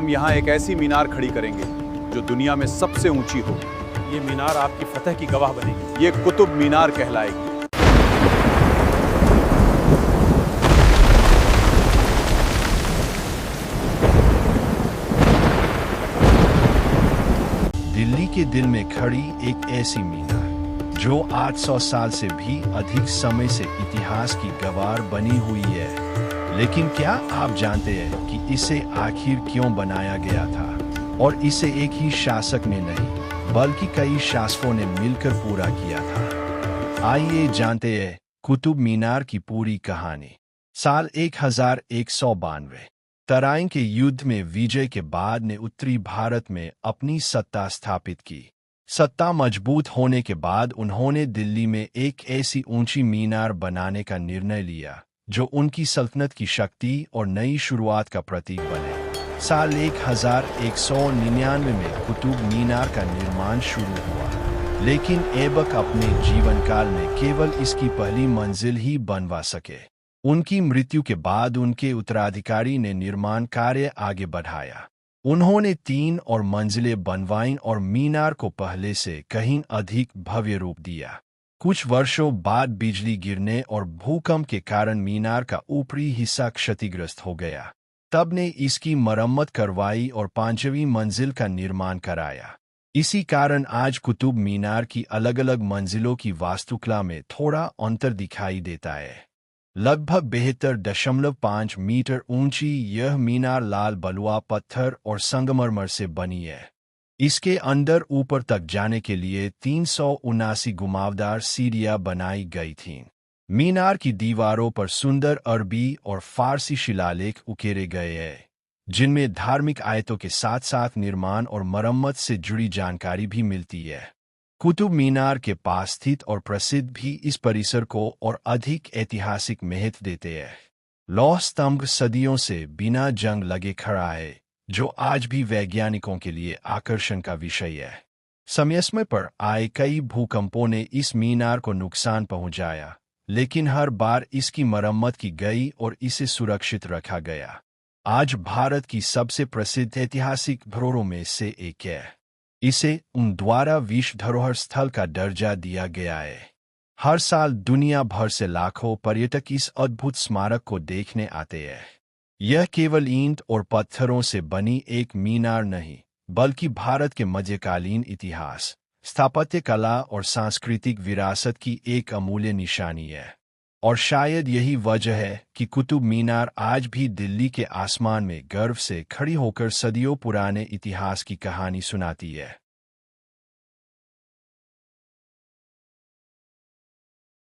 हम यहाँ एक ऐसी मीनार खड़ी करेंगे जो दुनिया में सबसे ऊंची हो। ये मीनार आपकी फतह की गवाह बनेगी। ये कुतुब मीनार कहलाएगी। दिल्ली के दिल में खड़ी एक ऐसी मीनार जो 800 साल से भी अधिक समय से इतिहास की गवाह बनी हुई है। लेकिन क्या आप जानते हैं कि इसे आखिर क्यों बनाया गया था? और इसे एक ही शासक ने नहीं बल्कि कई शासकों ने मिलकर पूरा किया था। आइए जानते हैं कुतुब मीनार की पूरी कहानी। साल 1192 तराइन के युद्ध में विजय के बाद ने उत्तरी भारत में अपनी सत्ता स्थापित की। सत्ता मजबूत होने के बाद उन्होंने दिल्ली में एक ऐसी ऊंची मीनार बनाने का निर्णय लिया जो उनकी सल्तनत की शक्ति और नई शुरुआत का प्रतीक बने। साल 1199 में कुतुब मीनार का निर्माण शुरू हुआ, लेकिन ऐबक अपने जीवन काल में केवल इसकी पहली मंजिल ही बनवा सके। उनकी मृत्यु के बाद उनके उत्तराधिकारी ने निर्माण कार्य आगे बढ़ाया। उन्होंने 3 और मंजिलें बनवाईं और मीनार को पहले से कहीं अधिक भव्य रूप दिया। कुछ वर्षों बाद बिजली गिरने और भूकंप के कारण मीनार का ऊपरी हिस्सा क्षतिग्रस्त हो गया। तब ने इसकी मरम्मत करवाई और 5वीं मंजिल का निर्माण कराया। इसी कारण आज कुतुब मीनार की अलग-अलग मंजिलों की वास्तुकला में थोड़ा अंतर दिखाई देता है। लगभग 72.5 मीटर ऊंची यह मीनार लाल बलुआ पत्थर और संगमरमर से बनी है। इसके अंदर ऊपर तक जाने के लिए 379 घुमावदार सीढ़ियां बनाई गई थीं। मीनार की दीवारों पर सुंदर अरबी और फारसी शिलालेख उकेरे गए हैं, जिनमें धार्मिक आयतों के साथ साथ निर्माण और मरम्मत से जुड़ी जानकारी भी मिलती है। कुतुब मीनार के पास स्थित और प्रसिद्ध भी इस परिसर को और अधिक ऐतिहासिक महत्व देते हैं। लौह स्तंभ सदियों से बिना जंग लगे खड़ा है, जो आज भी वैज्ञानिकों के लिए आकर्षण का विषय है। समय पर आए कई भूकंपों ने इस मीनार को नुकसान पहुंचाया, लेकिन हर बार इसकी मरम्मत की गई और इसे सुरक्षित रखा गया। आज भारत की सबसे प्रसिद्ध ऐतिहासिक धरोहरों में से एक है। इसे उन द्वारा विश्व धरोहर स्थल का दर्जा दिया गया है। हर साल दुनिया भर से लाखों पर्यटक इस अद्भुत स्मारक को देखने आते हैं। यह केवल ईंट और पत्थरों से बनी एक मीनार नहीं, बल्कि भारत के मध्यकालीन इतिहास, स्थापत्य कला और सांस्कृतिक विरासत की एक अमूल्य निशानी है। और शायद यही वजह है कि कुतुब मीनार आज भी दिल्ली के आसमान में गर्व से खड़ी होकर सदियों पुराने इतिहास की कहानी सुनाती है।